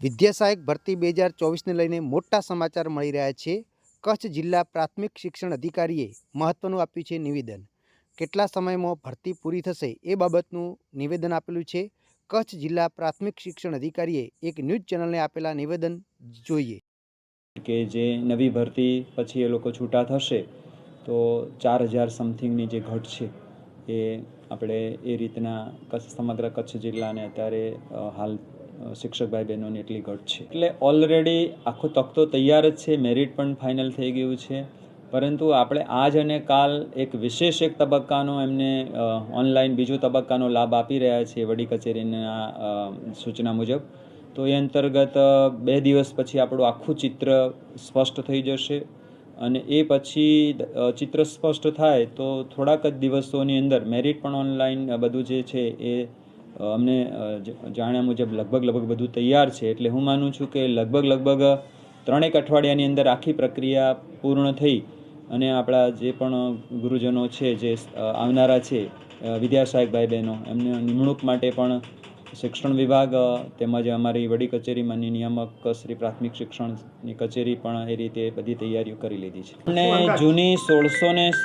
વિદ્યા સહાયક ભરતી 2024ને લઈને મોટા સમાચાર મળી રહ્યા છે। કચ્છ જિલ્લા પ્રાથમિક શિક્ષણ અધિકારીએ મહત્વનું આપ્યું છે નિવેદન। કેટલા સમયમાં ભરતી પૂરી થશે એ બાબતનું નિવેદન આપેલું છે। કચ્છ જિલ્લા પ્રાથમિક શિક્ષણ અધિકારીએ એક ન્યૂઝ ચેનલને આપેલા નિવેદન જોઈએ કે જે નવી ભરતી પછી એ લોકો છૂટા થશે તો 4000 સમથિંગની જે ઘટ છે એ આપણે એ રીતના સમગ્ર કચ્છ જિલ્લાને અત્યારે હાલ શિક્ષક ભાઈ બહેનોની એટલી ઘટ છે। એટલે ઓલરેડી આખો તખતો તૈયાર જ છે, મેરિટ પણ ફાઇનલ થઈ ગયું છે, પરંતુ આપણે આજ અને કાલ એક વિશેષ એક તબક્કાનો એમને ઓનલાઈન બીજો તબક્કાનો લાભ આપી રહ્યા છીએ વડી કચેરીના સૂચના મુજબ। તો એ અંતર્ગત 2 દિવસ પછી આપણું આખું ચિત્ર સ્પષ્ટ થઈ જશે અને એ પછી ચિત્ર સ્પષ્ટ થાય તો થોડાક જ દિવસોની અંદર મેરિટ પણ ઓનલાઈન બધું જે છે એ અમને જાણ્યા મુજબ લગભગ બધું તૈયાર છે। એટલે હું માનું છું કે લગભગ 3 અઠવાડિયાની અંદર આખી પ્રક્રિયા પૂર્ણ થઈ અને આપણા જે પણ ગુરુજનો છે જે આવનારા છે વિદ્યા સહાયક ભાઈ બહેનો એમને નિમણૂક માટે પણ શિક્ષણ વિભાગ તેમજ અમારી વડી કચેરીમાંની નિયામક શ્રી પ્રાથમિક શિક્ષણની કચેરી પણ એ રીતે બધી તૈયારીઓ કરી લીધી છે। અને જૂની 1600